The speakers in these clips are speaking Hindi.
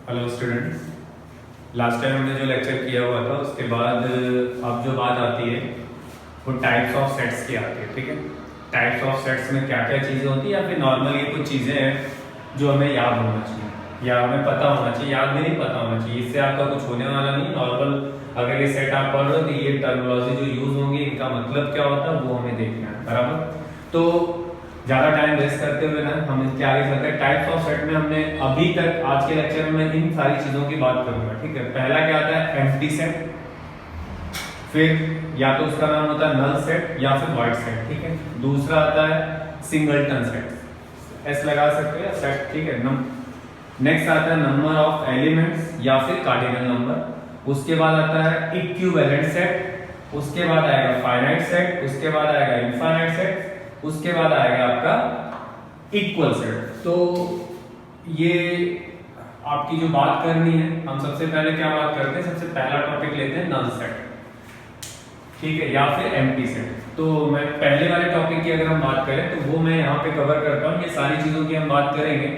Hello students. लास्ट टाइम हमने जो लेक्चर किया हुआ था उसके बाद अब जो बात आती है वो टाइप्स ऑफ सेट्स की आती है। ठीक है, टाइप्स ऑफ सेट्स में क्या क्या चीज़ें होती है या फिर नॉर्मली कुछ चीज़ें हैं जो हमें याद होना चाहिए या हमें पता होना चाहिए। याद भी नहीं, पता होना चाहिए। इससे आपका कुछ होने वाला नहीं। नॉर्मल अगर ये सेट आप पढ़ रहे हो तो ये टर्मिनोलॉजी जो यूज़ होंगी इनका मतलब क्या होता है वो हमें देखना है, बराबर। तो ज़्यादा टाइम वेस्ट करते हुए ना हम इसके आगे चलते हैं। टाइप्स ऑफ सेट में हमने अभी तक आज के लेक्चर में इन सारी चीज़ों की बात करूंगा। ठीक है, पहला क्या आता है? एम्प्टी सेट, फिर या तो उसका नाम होता है नल सेट या फिर वॉइड सेट। ठीक है, दूसरा आता है सिंगलटन सेट, एस लगा सकते हैं सेट। ठीक है, नेक्स्ट आता है नंबर ऑफ एलिमेंट्स या फिर कार्डिनल नंबर। उसके बाद आता है इक्विवेलेंट सेट, उसके बाद आएगा फाइनाइट सेट, उसके बाद आएगा इनफाइनाइट सेट, उसके बाद आएगा आपका इक्वल सेट। तो ये आपकी जो बात करनी है, हम सबसे पहले क्या बात करते हैं? सबसे पहला टॉपिक लेते हैं नल सेट, ठीक है, या फिर एम्प्टी सेट। तो मैं पहले वाले टॉपिक की अगर हम बात करें तो वो मैं यहाँ पे कवर करता हूँ। ये सारी चीजों की हम बात करेंगे।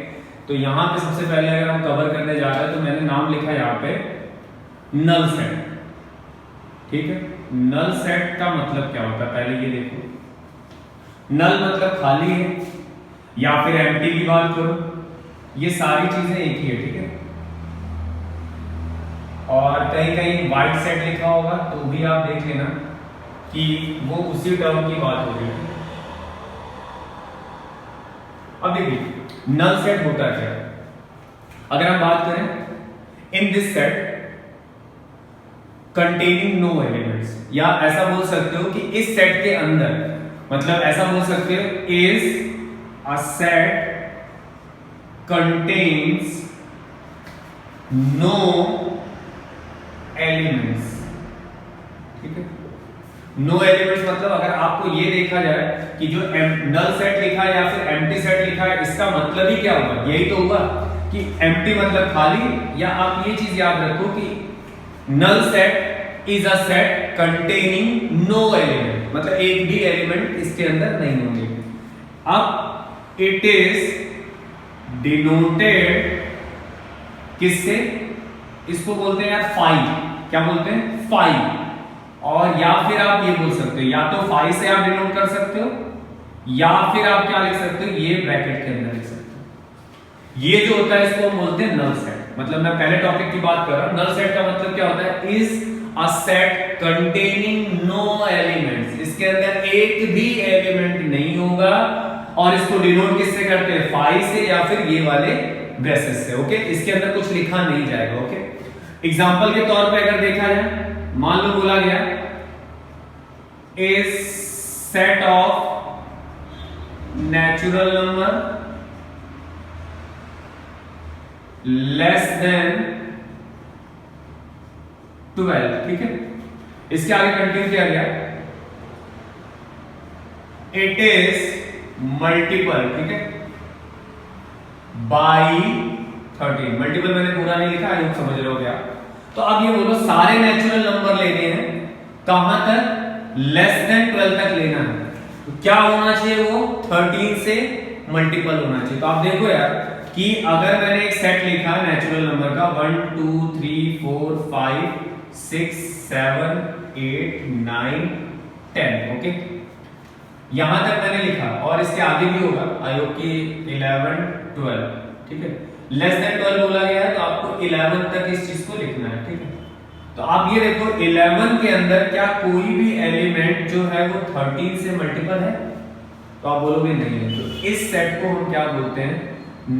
तो यहाँ पे सबसे पहले अगर हम कवर करने जा रहे हैं तो मैंने नाम लिखा यहाँ पे नल सेट। ठीक है, नल सेट का मतलब क्या होता है पहले ये देखो। नल मतलब खाली है, या फिर एम्प्टी की बात करो, ये सारी चीजें एक ही है। ठीक है, और कहीं कहीं वाइड सेट लिखा होगा तो भी आप देख लेना कि वो उसी टर्म की बात हो रही है। अब देखिए नल सेट होता क्या है। अगर हम बात करें in this set containing no elements, या ऐसा बोल सकते हो कि इस सेट के अंदर, मतलब ऐसा बोल सकते हो is a set contains no elements. ठीक है, नो एलिमेंट्स मतलब अगर आपको ये देखा जाए कि जो नल सेट लिखा है या फिर एम्प्टी सेट लिखा है, इसका मतलब ही क्या हुआ? यही तो हुआ कि एम्प्टी मतलब खाली, या आप ये चीज याद रखो कि null set is a set containing no element, मतलब एक भी एलिमेंट इसके अंदर नहीं होंगे। अब इट इज डिनोटेड किससे? इसको बोलते हैं यार फाई। क्या बोलते हैं? फाई। और या फिर आप ये बोल सकते हो, या तो फाई से आप डिनोट कर सकते हो, या फिर आप क्या लिख सकते हो, ये ब्रैकेट के अंदर लिख सकते हो। ये जो होता है इसको हम बोलते हैं नल सेट। मतलब मैं पहले टॉपिक की बात कर रहा हूं। नल सेट का मतलब क्या होता है? Is a set containing no elements, इसके अंदर एक भी एलिमेंट नहीं होगा। और इसको डिनोट किससे करते हैं? फाई से या फिर ये वाले ब्रेसेस से। ओके, इसके अंदर कुछ लिखा नहीं जाएगा। ओके, एग्जांपल के तौर पे अगर देखा जाए, मान लो बोला गया is set of natural number less than 12। ठीक है, इसके आगे कंटिन्यू किया गया इट इज मल्टीपल, ठीक है, बाई 13। मल्टीपल मैंने पूरा नहीं लिखा, आई समझ रहे हो क्या? तो अब ये बोलो सारे नेचुरल नंबर लेने हैं, कहां तक? लेस देन 12 तक लेना है। तो क्या होना चाहिए? वो 13 से मल्टीपल होना चाहिए। तो आप देखो यार कि अगर मैंने एक सेट लिखा नेचुरल नंबर का 1 2 3 4 5 6 7 8 9 10, ओके, यहां तक मैंने लिखा, और इसके आगे भी होगा आई होप कि 11 12। ठीक है, लेस देन 12 बोला गया है तो आपको 11 तक इस चीज को लिखना है। ठीक है, तो आप ये देखो 11 के अंदर क्या कोई भी एलिमेंट जो है वो 13 से मल्टीपल है? तो आप बोलोगे नहीं है। तो इस सेट को हम क्या बोलते हैं?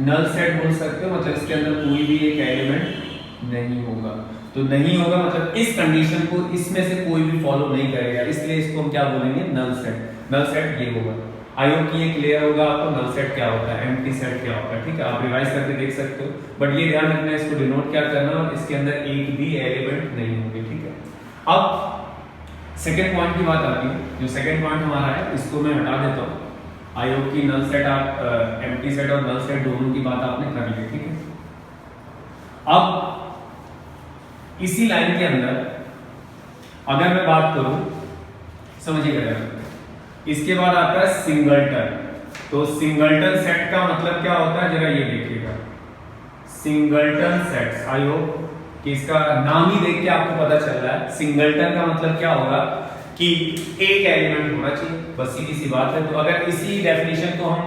नल सेट बोल सकते हो। मतलब इसके अंदर कोई भी एक एलिमेंट नहीं होगा। तो नहीं होगा मतलब इस कंडीशन को इसमें से कोई भी फॉलो नहीं करेगा, इसलिए इसको हम क्या बोलेंगे? Null set. नल सेट ये होगा। आई होप कि ये क्लियर होगा आपको नल सेट क्या होता है, एम्प्टी सेट क्या होता है। ठीक है, आप रिवाइज करके देख सकते हो, बट ये ध्यान रखना है इसको डिनोट क्या करना है, और इसके अंदर एक भी एलिमेंट नहीं होंगे। ठीक है, अब सेकेंड पॉइंट की बात आती है। जो सेकेंड पॉइंट हमारा है इसको मैं हटा देता हूँ। आई होप कि नल सेट आप एम्प्टी सेट और नल सेट दोनों की बात आपने कर ली। ठीक है, अब इसी लाइन के अंदर अगर मैं बात करूं, समझिएगा, इसके बाद आता है सिंगलटन। तो सिंगलटन सेट का मतलब क्या होता है जरा ये देखिएगा। Singleton sets. आई होप कि इसका नाम ही देख के आपको पता चल रहा है सिंगलटन का मतलब क्या होगा कि एक एलिमेंट होना चाहिए, बस सीधी सी बात है। तो अगर इसी डेफिनेशन को हम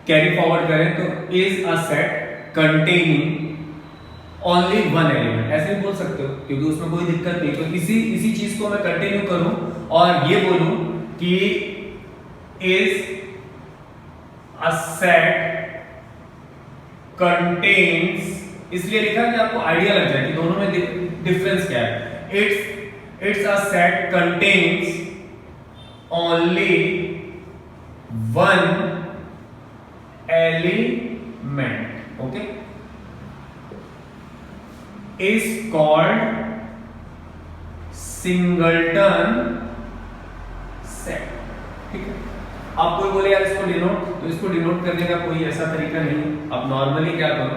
कैरी फॉरवर्ड करें तो is a set containing only one element, ऐसे भी बोल सकते हो क्योंकि उसमें कोई दिक्कत नहीं। तो इसी चीज को मैं कंटिन्यू करूं और ये बोलूं कि इज अ सेट कंटेन्स, इसलिए लिखा कि आपको आइडिया लग जाए कि दोनों में डिफरेंस क्या है। It's a set contains only one element, okay, is called singleton set. ठीक है, आप कोई बोले यार इसको डिनोट, तो इसको डिनोट करने का कोई ऐसा तरीका नहीं। आप नॉर्मली क्या करो,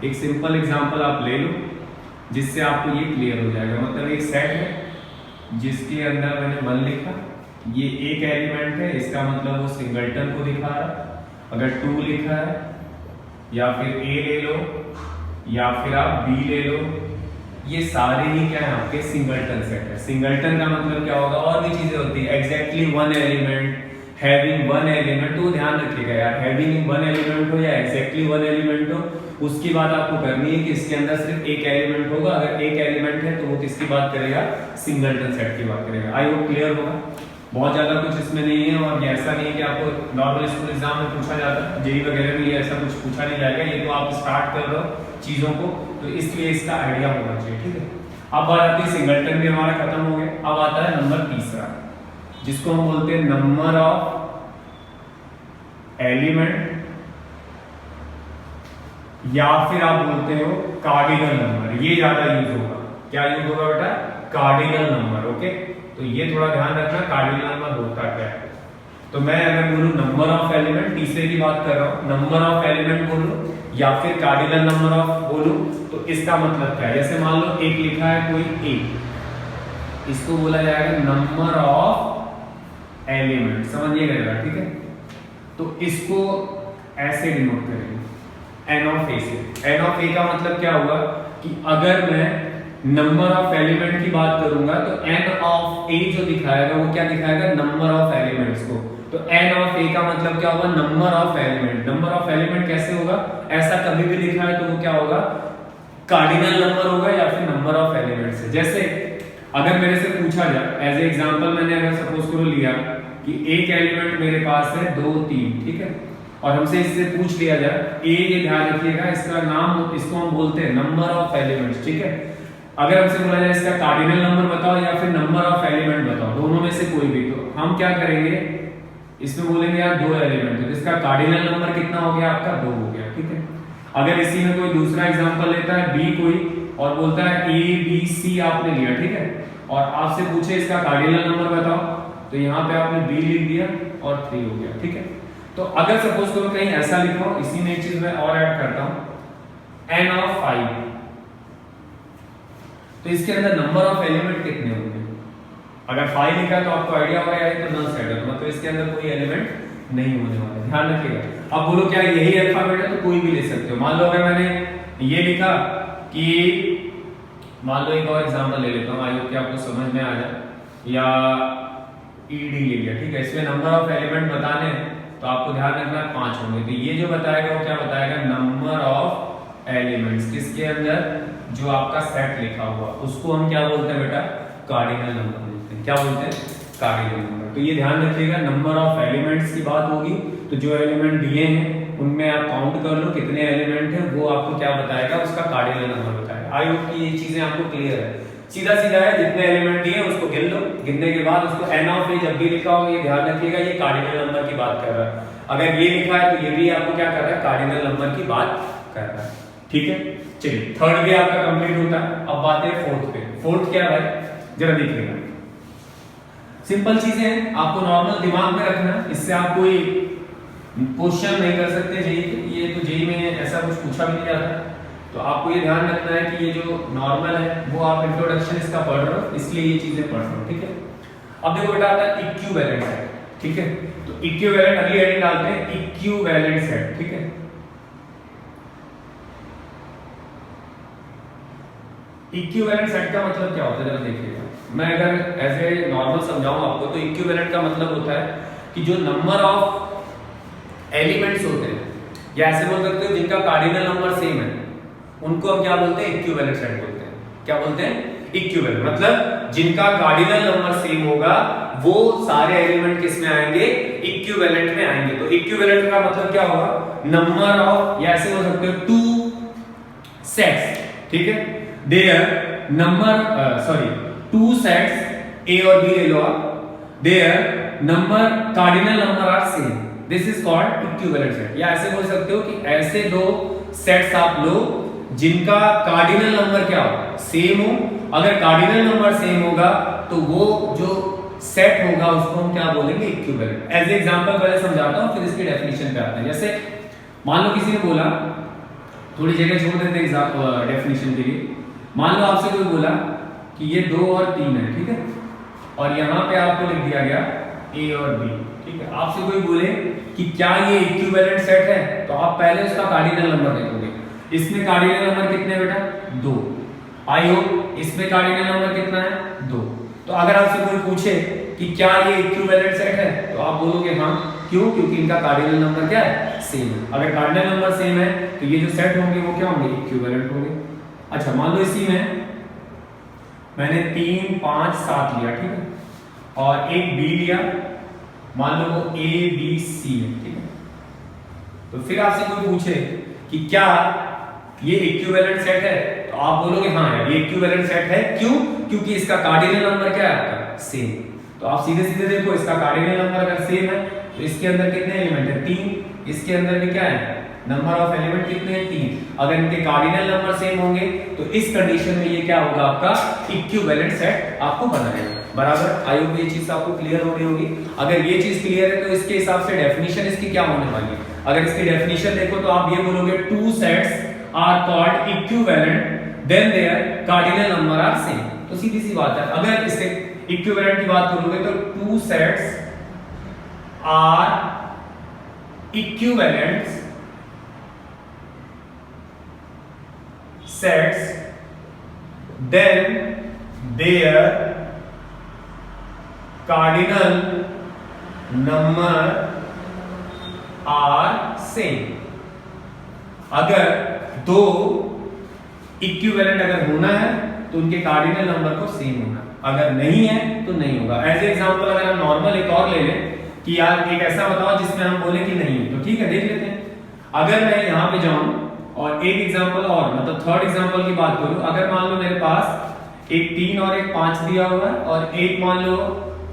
एक सिंपल एग्जांपल आप ले लो जिससे आपको ये क्लियर हो जाएगा। मतलब एक सेट है जिसके अंदर मैंने 1 लिखा, ये एक एलिमेंट है, इसका मतलब वो सिंगलटन को दिखा रहा है। अगर 2 लिखा है या फिर ए ले लो या फिर आप बी ले लो, ये सारे ही क्या है आपके सिंगलटन सेट है। सिंगलटन का मतलब क्या होगा, और भी चीजें होती है, exactly one element, having one element. तो ध्यान रखिएगा यार, हैविंग वन एलिमेंट हो या एग्जैक्टली वन एलिमेंट हो, उसकी बात आपको करनी है कि इसके अंदर सिर्फ एक एलिमेंट होगा। अगर एक एलिमेंट है तो वो किसकी बात करेगा, सिंगलटन सेट की बात करेगा। आई होप क्लियर होगा, बहुत ज्यादा कुछ इसमें नहीं है। और ये ऐसा नहीं है कि आपको नॉर्मल स्कूल एग्जाम में पूछा जाता है, जेई वगैरह में ये ऐसा कुछ पूछा नहीं जाएगा। ये तो आप स्टार्ट कर रहे हो चीजों को, तो इसलिए इसका आइडिया होना चाहिए। ठीक है, अब बात आती है सिंगलटन भी हमारा खत्म हो गया। अब आता है नंबर तीसरा, जिसको हम बोलते हैं नंबर ऑफ एलिमेंट, या फिर आप बोलते हो कार्डिनल नंबर। ये ज्यादा यूज होगा। क्या यूज होगा बेटा, कार्डिनल नंबर। ओके, तो ये थोड़ा ध्यान रखना कार्डिनल नंबर होता क्या है। तो मैं अगर बोलूं नंबर ऑफ एलिमेंट, तीसरे की बात कर रहा हूं, नंबर ऑफ एलिमेंट बोलूं या फिर कार्डिनल नंबर ऑफ बोलूं, तो इसका मतलब क्या है। जैसे मान लो एक लिखा है कोई ए, इसको बोला जाएगा नंबर ऑफ एलिमेंट, समझिएगा जरा। ठीक है, तो इसको ऐसे डिनोट करेंगे एन ऑफ ए से। एन ऑफ ए का मतलब क्या हुआ कि अगर मैं नंबर ऑफ एलिमेंट की बात करूंगा तो एन ऑफ ए जो दिखाएगा वो क्या दिखाएगा, नंबर ऑफ एलिमेंट्स को। तो एन ऑफ ए का मतलब क्या होगा, number of element. Number of element कैसे होगा, ऐसा कभी भी लिखा है तो वो क्या होगा, कार्डिनल नंबर होगा या फिर नंबर ऑफ एलिमेंट्स है। जैसे अगर मेरे से पूछा जाए एज ए एग्जांपल, मैंने अगर सपोज करो लिया कि एक एलिमेंट मेरे पास है 2 3, ठीक है, और हमसे इससे पूछ लिया जाए ए, ये ध्यान रखिएगा इसका नाम, इसको हम बोलते हैं नंबर ऑफ एलिमेंट्स। ठीक है, अगर हमसे बोला जाए इसका कार्डिनल नंबर बताओ या फिर नंबर ऑफ एलिमेंट बताओ, दोनों में से कोई भी, तो हम क्या करेंगे, इसमें बोलेंगे यार 2 एलिमेंट है, इसका कार्डिनल नंबर कितना हो गया आपका, 2 हो गया। ठीक है, अगर इसी में कोई दूसरा एग्जांपल लेता है बी कोई और बोलता है ए बी सी आपने लिया, ठीक है, और आपसे पूछे इसका कार्डिनल नंबर बताओ, तो यहाँ पे आपने बी लिख दिया और 3 हो गया। ठीक है, तो अगर सपोज करो कहीं ऐसा लिखो, इसी में एक चीज मैं और ऐड करता हूं, एन ऑफ 5, तो इसके अंदर नंबर ऑफ एलिमेंट कितने होंगे। अगर 5 लिखा तो आपको आइडिया होगा यार तो नल सेट है, तो मतलब इसके अंदर कोई एलिमेंट नहीं होने वाला, ध्यान रखिएगा। अब बोलो क्या यही अल्फाबेट है, तो कोई भी ले सकते हो। मान लो अगर मैंने ये लिखा कि, मान लो एक और एग्जांपल ले लेता हूं, आई होप कि आपको समझ में आ जाए, या ईडी ले लिया, ठीक है, इसमें नंबर ऑफ एलिमेंट बताने तो आपको ध्यान रखना 5 होंगे। तो ये जो बताएगा वो क्या बताएगा, नंबर ऑफ एलिमेंट्स, किसके अंदर, जो आपका सेट लिखा हुआ, उसको हम क्या बोलते हैं बेटा, कार्डिनल नंबर बोलते हैं। क्या बोलते हैं, कार्डिनल नंबर। तो ये ध्यान रखिएगा, नंबर ऑफ एलिमेंट्स की बात होगी तो जो एलिमेंट दिए हैं उनमें आप काउंट कर लो कितने एलिमेंट है, वो आपको क्या बताएगा, उसका कार्डिनल नंबर बताएगा। आई होप कि ये चीजें आपको क्लियर है, सीधा सीधा है, जितने एलिमेंट दिए उसको गिन लो, गिनने के बाद उसको एन ऑफ ए जब भी लिखा होगा ये ध्यान रखिएगा ये कार्डिनल नंबर की बात कर रहा है। अगर ये लिखा है तो ये भी आपको क्या कर रहा है, कार्डिनल नंबर की बात कर रहा है। ठीक है, चलिए थर्ड भी आपका कंप्लीट होता है। अब बात है फोर्थ पे। फोर्थ क्या है जरा देखिएगा, सिंपल चीजें हैं, आपको नॉर्मल दिमाग में रखना, इससे आप कोई क्वेश्चन नहीं कर सकते जेई, ये तो जेई में ऐसा कुछ पूछा भी नहीं जाता। तो आपको ये ध्यान रखना है कि ये जो नॉर्मल है वो आप इंट्रोडक्शन इसका पढ़ रहे हो, इसलिए ये चीजें पढ़ रहे हो। ठीक है, अब देखो बेटा आता है इक्विवेलेंट सेट। ठीक है, तो इक्विवेलेंट अगली हेडिंग डालते हैं, इक्विवेलेंट सेट। ठीक है, इक्विवेलेंट सेट का मतलब क्या होता है जरा देखिएगा। मैं अगर एज ए नॉर्मल समझाऊं आपको तो इक्विवेलेंट का मतलब होता है कि जो नंबर ऑफ एलिमेंट्स होते हैं, या ऐसे बोल सकते हो जिनका कार्डिनल नंबर सेम है, उनको हम क्या बोलते हैं? इक्विवेलेंट सेट बोलते हैं। क्या बोलते हैं? इक्विवेलेंट। मतलब जिनका कार्डिनल नंबर सेम होगा वो सारे एलिमेंट किस में आएंगे? इक्विवेलेंट में आएंगे। तो इक्विवेलेंट का मतलब क्या होगा? नंबर ऑफ, या ऐसे बोल सकते हो टू सेट्स, ठीक है, their number two sets A और बी ले लो आप, their number cardinal number are same, this is called equivalent set. या ऐसे बोल सकते हो कि ऐसे दो सेट्स आप लो जिनका कार्डिनल नंबर क्या हो? सेम हो। अगर कार्डिनल नंबर सेम होगा तो वो जो सेट होगा उसको हम क्या बोलेंगे? इक्विवेलेंट। एज एग्जांपल पहले समझाता हूं फिर इसकी डेफिनेशन पे आते हैं। जैसे मान लो किसी ने बोला, थोड़ी जगह छोड़ देते हैं डेफिनेशन के लिए। मान लो आपसे कोई बोला कि ये 2 और 3 है, ठीक है, और यहां पे आपको लिख दिया गया ए और बी, ठीक है। आपसे कोई बोले कि क्या ये इक्विवेलेंट सेट है, तो आप पहले उसका कार्डिनल नंबर देखोगे। इसमें कार्डिनल नंबर कितने बेटा? 2। आई होप इसमें कार्डिनल नंबर कितना है? 2। तो अगर आपसे कोई पूछे कि क्या ये इक्विवेलेंट सेट है, तो आप बोलोगे हाँ। क्यों? क्योंकि इनका कार्डिनल नंबर क्या है? सेम है। अगर कार्डिनल नंबर सेम है तो ये जो सेट होंगे वो क्या होंगे? इक्विवेलेंट होंगे। अच्छा, मान लो इसी में मैंने 3, 5, 7 लिया, ठीक है, और एक बी लिया, मान लो वो ए बी सी है, ठीक है। तो फिर आपसे कोई पूछे कि क्या ये इक्विवेलेंट सेट है, तो आप बोलोगे हाँ यार ये इक्विवेलेंट सेट है। क्यों? क्योंकि इसका कार्डिनल नंबर क्या है आपका? सेम। तो आप सीधे सीधे देखो, इसका कार्डिनल नंबर अगर सेम है तो इसके अंदर कितने एलिमेंट है? 3। इसके अंदर भी क्या है? नंबर ऑफ एलिमेंट कितने हैं? 3। अगर इनके कार्डिनल नंबर सेम होंगे तो इस कंडीशन में ये क्या होगा? आपका इक्विवेलेंट सेट आपको बनाएगा। बराबर। आई होप ये चीज आपको क्लियर हो रही होगी। अगर ये चीज क्लियर है तो इसके हिसाब से डेफिनेशन इसकी क्या होने वाली है? अगर इसकी डेफिनेशन देखो तो आप ये बोलोगे two sets are called equivalent then their cardinal number are same. तो सीधी सी बात है, अगर इससे इक्विवेलेंट की बात करोगे तो two sets are equivalent sets then their cardinal number are same। अगर दो इक्विवेलेंट अगर होना है तो उनके कार्डिनल नंबर को सेम होना, अगर नहीं है तो नहीं होगा। एज एग्जांपल अगर हम नॉर्मल एक और ले लें कि यार एक ऐसा बताओ जिसमें हम बोले कि नहीं है, तो ठीक है देख लेते हैं। अगर मैं यहां पे जाऊं और एक एग्जांपल और, मतलब थर्ड एग्जांपल की बात करूं, अगर मान लो मेरे पास एक 3 और एक 5 दिया हुआ है और एक मान लो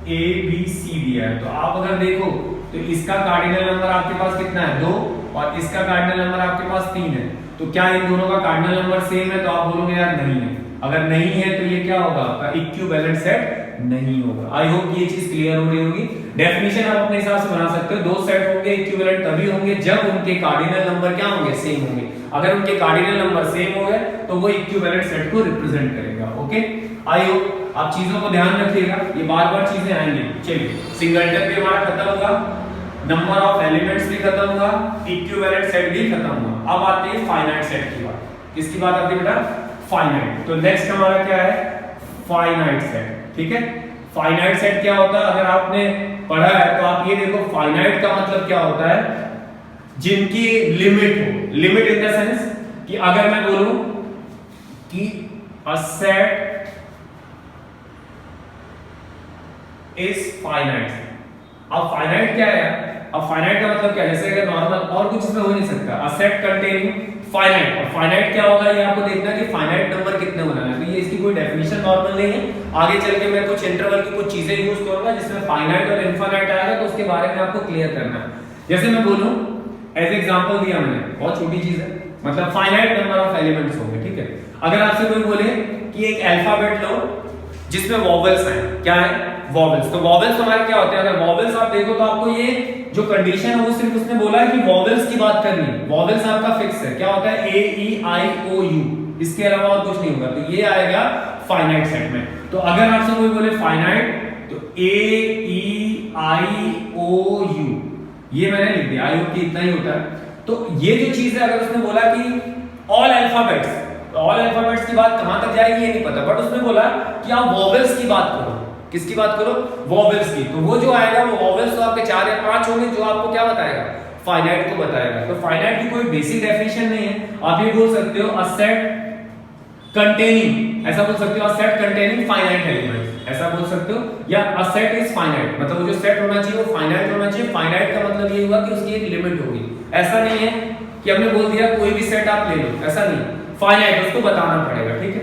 ए बी सी दिया है, तो आप अगर देखो तो इसका कार्डिनल नंबर आपके पास कितना है? 2, और इसका कार्डिनल नंबर आपके पास 3 है। तो क्या इन दोनों का कार्डिनल नंबर सेम है? तो आप बोलोगे यार नहीं है। अगर नहीं है तो ये क्या होगा? आपका इक्विवेलेंट सेट नहीं होगा। आई होप ये चीज क्लियर हो रही होगी। डेफिनेशन आप अपने हिसाब से बना सकते हो। दो सेट होंगे इक्विवेलेंट तभी होंगे जब उनके कार्डिनल नंबर क्या होंगे? सेम होंगे। अगर उनके कार्डिनल नंबर सेम हो गए तो वो इक्विवेलेंट सेट को रिप्रेजेंट करेगा। ओके, आई होप आप चीजों को ध्यान रखिएगा, ये बार बार चीजें आएंगी। चलिए, सिंगलटन भी हमारा खत्म होगा, नंबर ऑफ एलिमेंट्स भी खत्म हुआ, इक्विवेलेंट सेट भी खत्म हुआ। अब आते हैं फाइनाइट सेट की बात। किसकी बात आती है बेटा? फाइनाइट। तो नेक्स्ट हमारा क्या है? Finite set. ठीक है, फाइनाइट सेट क्या होता है? अगर आपने पढ़ा है तो आप ये देखो, फाइनाइट का मतलब क्या होता है? जिनकी लिमिट हो। लिमिट इन द सेंस कि अगर मैं बोलूं कि अ सेट इज फाइनाइट। अब फाइनाइट क्या है? अब फाइनाइट का मतलब क्या है? जैसे अगर नॉर्मल और कुछ इसमें हो नहीं सकता। अ सेट कंटेनिंग फाइनाइट। और फाइनाइट क्या होगा ये आपको देखना है कि फाइनाइट नंबर कितने होना है। तो ये इसकी कोई डेफिनेशन नॉर्मल नहीं है। आगे चल के मैं कुछ इंटरवल की कुछ चीजें यूज करूंगा जिसमें फाइनाइट और इनफाइनाइट आएगा, तो उसके बारे में आपको क्लियर करना है। जैसे मैं बोलूं, एज एग्जांपल दिया मैंने, बहुत छोटी चीज है, मतलब फाइनाइट नंबर ऑफ एलिमेंट्स होंगे। ठीक है, अगर आपसे कोई बोले कि एक अल्फाबेट लो जिसमें वॉवेल्स हैं, क्या है? वॉवेल्स। तो वॉवेल्स हमारे क्या होते हैं? अगर वॉवेल्स आप देखो तो आपको ये जो कंडीशन है वो सिर्फ उसने बोला है कि वॉवेल्स की बात करनी है। वॉवेल्स आपका फिक्स है, क्या होता है? ए ई आई ओ यू, इसके अलावा और कुछ नहीं होगा। तो ये आएगा फाइनाइट सेट में। तो अगर आपसे कोई बोले फाइनाइट, तो ए ई आई ओ यू, ये मैंने लिख दिया। आई होप कि इतना ही होता है। तो ये जो चीज है, अगर उसने बोला कि ऑल अल्फाबेट्स, तो ऑल अल्फाबेट्स की बात कहां तक जाएगी ये नहीं पता, बट उसने बोला कि आप वोवेल्स की बात करो। किसकी बात करो? वोवेल्स की। तो वो जो आएगा वो वोवेल्स तो आपके 4 या 5 होंगे जो आपको क्या बताएगा? फाइनाइट को बताएगा। तो फाइनाइट की कोई बेसिक डेफिनेशन नहीं है। आप ये बोल सकते हो अ सेट कंटेनिंग, ऐसा बोल सकते हो अ सेट कंटेनिंग फाइनाइट एलिमेंट्स, ऐसा बोल सकते हो, या अ सेट इज फाइनाइट, मतलब वो जो सेट होना चाहिए वो फाइनाइट होना चाहिए। फाइनाइट का मतलब ये हुआ कि उसकी एक लिमिट होगी। ऐसा नहीं है कि हमने बोल दिया कोई भी सेट आप ले लो, ऐसा नहीं, फाइनाइट उसको बताना पड़ेगा, ठीक है।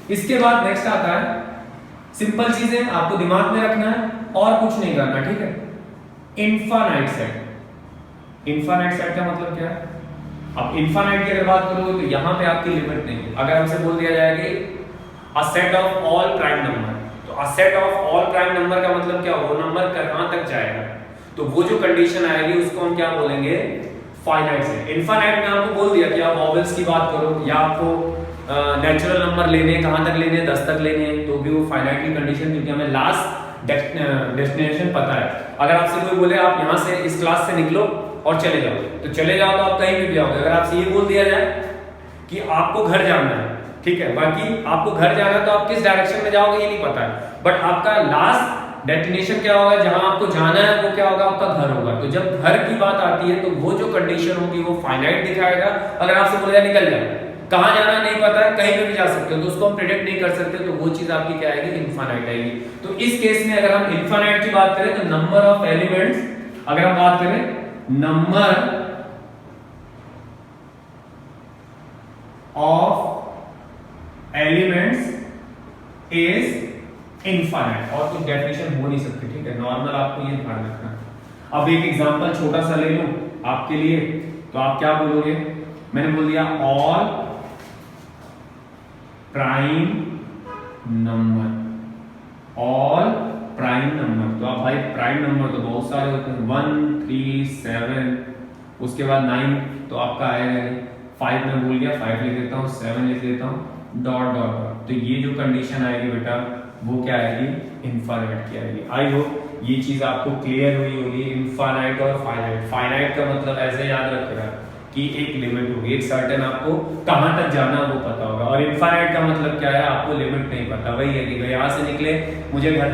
इसके बाद नेक्स्ट आता है सिंपल चीजें आपको दिमाग में रखना है और कुछ नहीं करना, ठीक है। Infinite set. इनफाइनाइट सेट का मतलब क्या है? अब इनफाइनाइट की अगर बात करोगे तो यहां पे आपकी लिमिट नहीं है। अगर हमसे बोल दिया जाए कि a set of all prime number, तो a set of all prime number का मतलब क्या? वो नंबर कहां तक जाएगा, तो वो जो कंडीशन आएगी उसको हम क्या बोलेंगे? Finite set. इनफाइनाइट में आपको बोल दिया कि आप वोवेल्स की बात करो या आपको नेचुरल नंबर लेने, कहां तक लेने, 10 तक लेने, तो भी वो फाइनाइट की कंडीशन, क्योंकि हमें लास्ट डेस्टिनेशन पता है। अगर आपसे कोई बोले आप यहां से इस क्लास से निकलो और चले जाओ, तो चले जाओ तो आप कहीं भी जाओगे। अगर आपसे ये बोल दिया जाए कि आपको घर जाना है, ठीक है, बाकी आपको घर जाना है तो आप किस डायरेक्शन में जाओगे ये नहीं पता है, बट आपका लास्ट डेस्टिनेशन क्या होगा, जहां आपको जाना है वो क्या होगा? आपका घर होगा। तो जब घर की बात आती है तो वो जो कंडीशन होगी वो फाइनाइट दिखाएगा। अगर आपसे बोला जाए निकल जाए, कहां जाना नहीं पता है, कहीं पे भी जा सकते हो, तो उसको हम प्रेडिक्ट नहीं कर सकते, तो वो चीज आपकी क्या आएगी? इनफाइनाइट आएगी। तो इस केस में अगर हम इनफाइनाइट की बात करें तो नंबर ऑफ एलिमेंट्स, अगर हम बात करें number of elements is infinite, और कुछ डेफिनेशन हो नहीं सकती, ठीक है। नॉर्मल आपको ये ध्यान रखना है। अब एक एग्जांपल छोटा सा ले लूं आपके लिए, तो आप क्या बोलोगे? मैंने बोल दिया all prime number, all prime number. तो आप भाई प्राइम नंबर तो बहुत सारे होते हैं, 1 3 7, उसके बाद 9, तो आपका आएगा 5 में भूल गया, 5 लिख देता हूँ, 7 लिख देता हूँ, डॉट डॉट डॉट। तो ये जो कंडीशन आएगी बेटा वो क्या आएगी? इनफाइनाइट की आएगी। आई होप ये चीज आपको क्लियर हुई होगी। इनफाइनाइट और फाइनाइट, फाइनाइट का मतलब ऐसे याद रखना कि एक लिमिट होगी, एक सर्टेन आपको कहां तक जाना वो पता होगा, और इनफाइनाइट का मतलब क्या है? आपको लिमिट नहीं पता। वही है कि भाई यहाँ से निकले, मुझे घर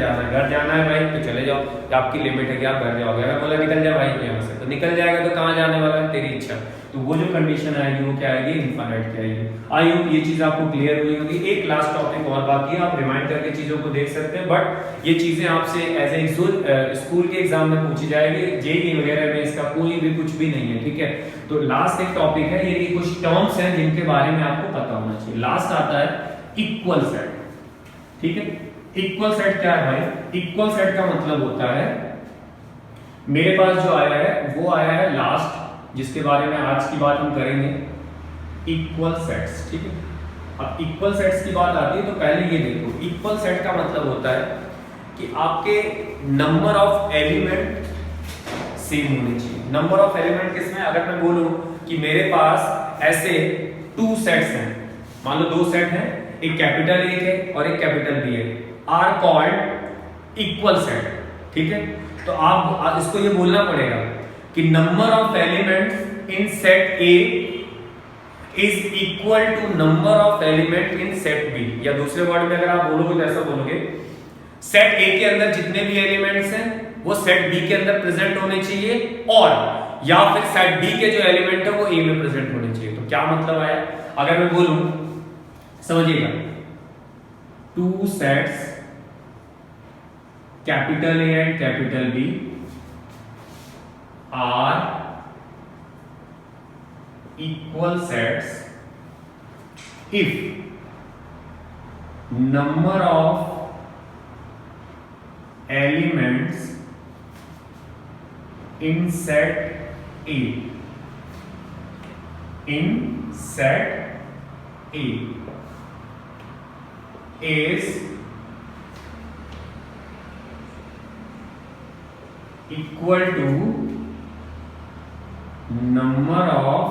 जाना है भाई, तो चले जाओ, आपकी लिमिट है कि आप घर जाओगे। अगर बोला निकल जाए भाई यहाँ से, तो निकल जाएगा, तो कहाँ जाने वाला है? तेरी इच्छा। तो वो जो कंडीशन आएगी वो क्या आएगी? इनफाइनाइट की आएगी। आई होप ये चीज आपको क्लियर हुई होगी। एक लास्ट टॉपिक और बाकी है, आप रिमाइंड करके चीजों को देख सकते हैं, बट ये चीजें आपसे एज ए स्कूल के एग्जाम में पूछी जाएगी, जेईई वगैरह में इसका कोई भी कुछ भी नहीं है, ठीक है। तो लास्ट एक टॉपिक है, ये कुछ टर्म्स हैं जिनके बारे में आपको पता होना चाहिए। लास्ट आता है इक्वल सेट, ठीक है। इक्वल सेट क्या है भाई? इक्वल सेट का मतलब होता है, मेरे पास जो आया है वो आया है लास्ट, जिसके बारे में आज की बात हम करेंगे, इक्वल सेट्स, ठीक है। अब इक्वल सेट्स की बात आती है तो पहले ये देखो, इक्वल सेट का मतलब होता है कि आपके नंबर ऑफ एलिमेंट सेम होने चाहिए। नंबर ऑफ एलिमेंट किसमें? अगर मैं बोलूं कि मेरे पास ऐसे 2 सेट्स हैं, मान लो 2 सेट हैं, एक कैपिटल A है और एक कैपिटल B है, आर कॉल्ड इक्वल सेट, ठीक है। तो आप इसको ये बोलना पड़ेगा कि number of elements in set A is equal to number of element in set B, या दूसरे वर्ड में अगर आप बोलोगे तो ऐसा बोलोगे, सेट A के अंदर जितने भी एलिमेंट्स हैं वो सेट B के अंदर प्रेजेंट होने चाहिए, और या फिर सेट B के जो एलिमेंट है वो A में प्रेजेंट होने चाहिए। तो क्या मतलब आया? अगर मैं बोलूं, समझिएगा, 2 sets capital A and capital B are equal sets if number of elements in set A is equal to number of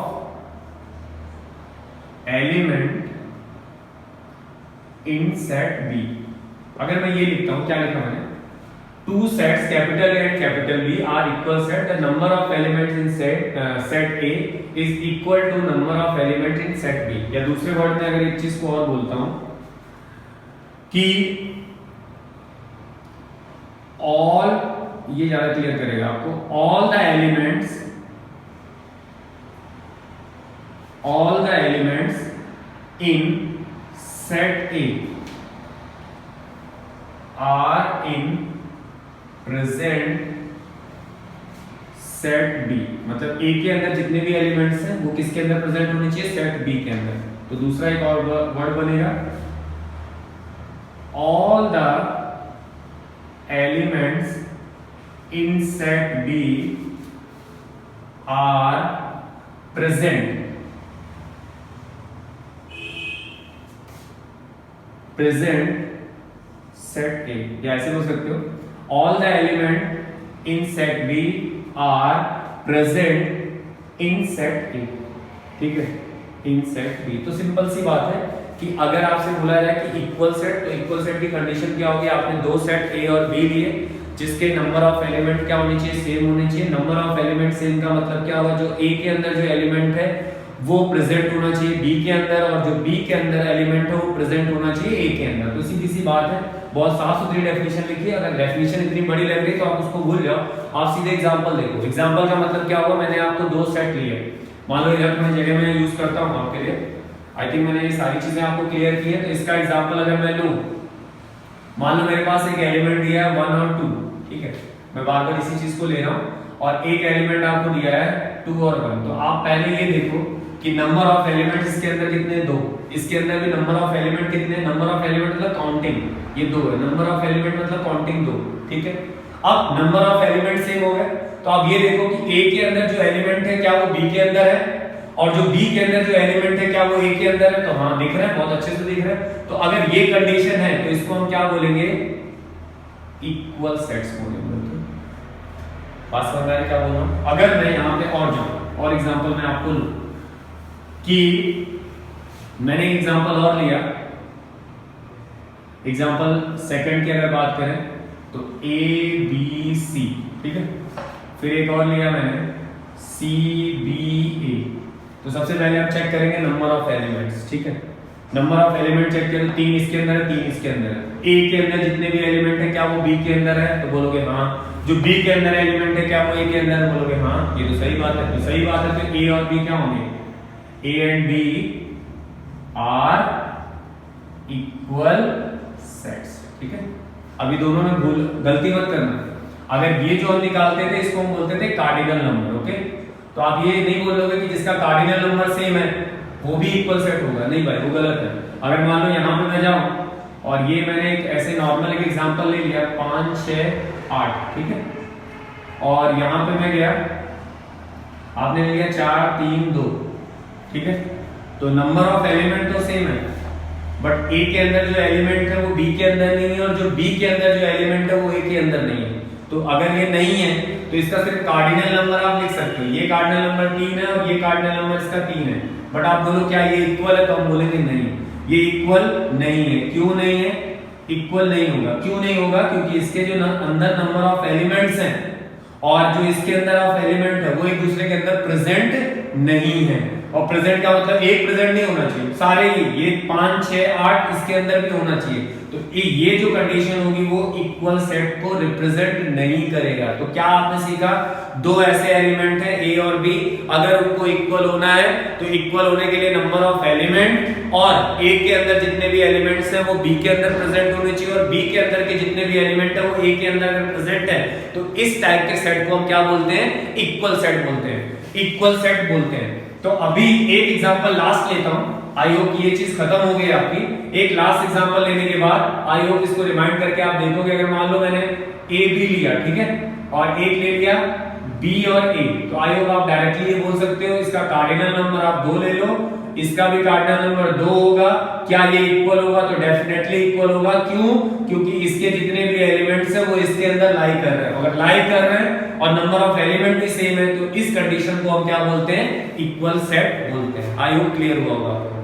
element in set B। अगर मैं ये लिखता हूं, क्या लिखा मैंने? two sets capital A and capital B are equal set, the number of elements in set A is equal to number of elements in set B। या दूसरे वर्ड में अगर एक चीज को और बोलता हूं कि all, ये ज्यादा क्लियर करेगा आपको, all the elements in set A are in present set B। मतलब A के अंदर जितने भी एलिमेंट्स हैं वो किसके अंदर प्रेजेंट होने चाहिए, सेट B के अंदर। तो दूसरा एक और वर्ड बनेगा, all the elements in set B are present set A। या ऐसे बोल सकते हो, all the element in set B are present in set A। ठीक है, in set B। तो सिंपल सी बात है कि अगर आपसे बोला जाए कि इक्वल सेट, तो इक्वल सेट की कंडीशन क्या होगी, आपने दो सेट A और B लिए जिसके नंबर ऑफ एलिमेंट क्या होने चाहिए, सेम होने चाहिए। नंबर ऑफ एलिमेंट सेम का मतलब क्या होगा, जो A के अंदर जो एलिमेंट है वो प्रेजेंट होना चाहिए B के अंदर, और जो B के अंदर एलिमेंट है वो प्रेजेंट होना चाहिए A के अंदर। तो सीधी सी बात है, बहुत साफ सुथरी डेफिनेशन लिखी है। अगर डेफिनेशन इतनी बड़ी लग रही है तो आप उसको भूल जाओ, आप सीधे एग्जांपल देखो। एग्जांपल का मतलब क्या होगा, मैंने आपको दो सेट लिए, मान लो इधर मैं जगह में यूज करता हूं आपके लिए, आई थिंक मैंने ये सारी चीजें आपको क्लियर की है। तो इसका एग्जांपल अगर मैं लूं, मान लो मेरे पास एक एलिमेंट दिया है 1 और 2, ठीक है, मैं बार बार इसी चीज को ले रहा हूं, और एक एलिमेंट आपको दिया है 2 और 1। तो आप पहले ये देखो कि नंबर ऑफ एलिमेंट इसके अंदर कितने, 2, इसके अंदर भी नंबर ऑफ एलिमेंट कितने, नंबर ऑफ एलिमेंट मतलब काउंटिंग, ये 2 है, नंबर ऑफ एलिमेंट मतलब काउंटिंग 2, ठीक है। अब नंबर ऑफ एलिमेंट सेम हो गए, तो आप ये देखो कि A के अंदर जो एलिमेंट है क्या वो B के अंदर है, और जो B के अंदर जो एलिमेंट है क्या वो A के अंदर है। तो हाँ दिख रहा है, बहुत अच्छे से दिख रहा है। तो अगर ये कंडीशन है तो इसको हम क्या बोलेंगे, इक्वल सेट्स बोलेंगे। बात समझ आ रही है क्या बोल रहा हूं। अगर मैं यहां पे और जाऊं और एग्जांपल मैं आपको लूं कि मैंने एग्जांपल और लिया, एग्जांपल सेकंड की अगर बात करें तो A B C, ठीक है, फिर एक और लिया मैंने C B A। तो सबसे पहले आप चेक करेंगे नंबर ऑफ एलिमेंट्स, ठीक है, नंबर ऑफ एलिमेंट चेक करें, 3 इसके अंदर है, 3 इसके अंदर है। A के अंदर जितने भी एलिमेंट है क्या वो B के अंदर है, तो बोलोगे हाँ। जो B के अंदर एलिमेंट है क्या वो A के अंदर है, बोलोगे हाँ, ये तो सही बात है। तो सही बात है, तो A और B क्या होंगे, A and B are equal sets, ठीक है। अभी दोनों में गलती मत करना, अगर ये जो हम निकालते थे इसको हम बोलते थे कार्डिनल नंबर, ओके। तो आप ये नहीं बोलोगे कि जिसका कार्डिनल नंबर सेम है वो भी इक्वल सेट होगा, नहीं भाई वो गलत है। अगर मान लो यहाँ पे मैं जाऊं और ये मैंने एक ऐसे नॉर्मल एक एग्जांपल ले लिया 5 6 8, ठीक है, और यहाँ पे मैं गया, आपने ले लिया 4 3 2, ठीक है। तो नंबर ऑफ एलिमेंट तो सेम है, बट A के अंदर जो एलिमेंट है वो B के अंदर नहीं है, और जो B के अंदर जो एलिमेंट है वो A के अंदर नहीं है। तो अगर ये नहीं है तो इसका सिर्फ कार्डिनल नंबर आप लिख सकते हो, ये कार्डिनल नंबर 3 है और ये कार्डिनल नंबर इसका 3 है। बट आप बोलो क्या ये इक्वल है, तो हम बोलेंगे नहीं, ये इक्वल नहीं है। क्यों नहीं है, इक्वल नहीं होगा। क्यों नहीं होगा, क्योंकि इसके जो अंदर नंबर ऑफ एलिमेंट्स हैं और जो इसके अंदर ऑफ एलिमेंट है वो एक दूसरे के अंदर प्रेजेंट नहीं है। और प्रेजेंट का मतलब एक प्रेजेंट नहीं होना चाहिए, सारे ही, ये 5 6 8 इसके अंदर भी होना चाहिए। तो ये जो कंडीशन होगी वो इक्वल सेट को रिप्रेजेंट नहीं करेगा। तो क्या आपने सीखा, दो ऐसे एलिमेंट हैं A और B, अगर उनको इक्वल होना है तो इक्वल होने के लिए नंबर ऑफ एलिमेंट और A के अंदर जितने भी एलिमेंट्स हैं वो B के अंदर प्रेजेंट होने चाहिए, और B के अंदर के जितने भी एलिमेंट है वो A के अंदर प्रेजेंट है। तो इस टाइप के सेट को हम क्या बोलते हैं, इक्वल सेट बोलते हैं, इक्वल सेट बोलते हैं। तो अभी एक एग्जांपल लास्ट लेता हूं, आई होप ये चीज खत्म हो गई आपकी। एक लास्ट एग्जांपल लेने के बाद आई होप इसको रिमाइंड करके आप देखोगे, अगर मान लो मैंने A B लिया, ठीक है, और एक ले लिया B और A, तो आई होप आप डायरेक्टली ये बोल सकते हो इसका कार्डिनल नंबर आप 2 ले लो, इसका भी कार्डिनल नंबर 2 होगा। क्या ये इक्वल होगा, तो डेफिनेटली इक्वल होगा। क्यों, क्योंकि इसके जितने भी एलिमेंट्स हैं वो इसके अंदर लाई कर रहे हैं। अगर लाई कर रहे हैं और नंबर ऑफ एलिमेंट भी सेम है तो इस कंडीशन को हम क्या बोलते हैं, इक्वल सेट बोलते हैं। आई होप क्लियर हुआ होगा।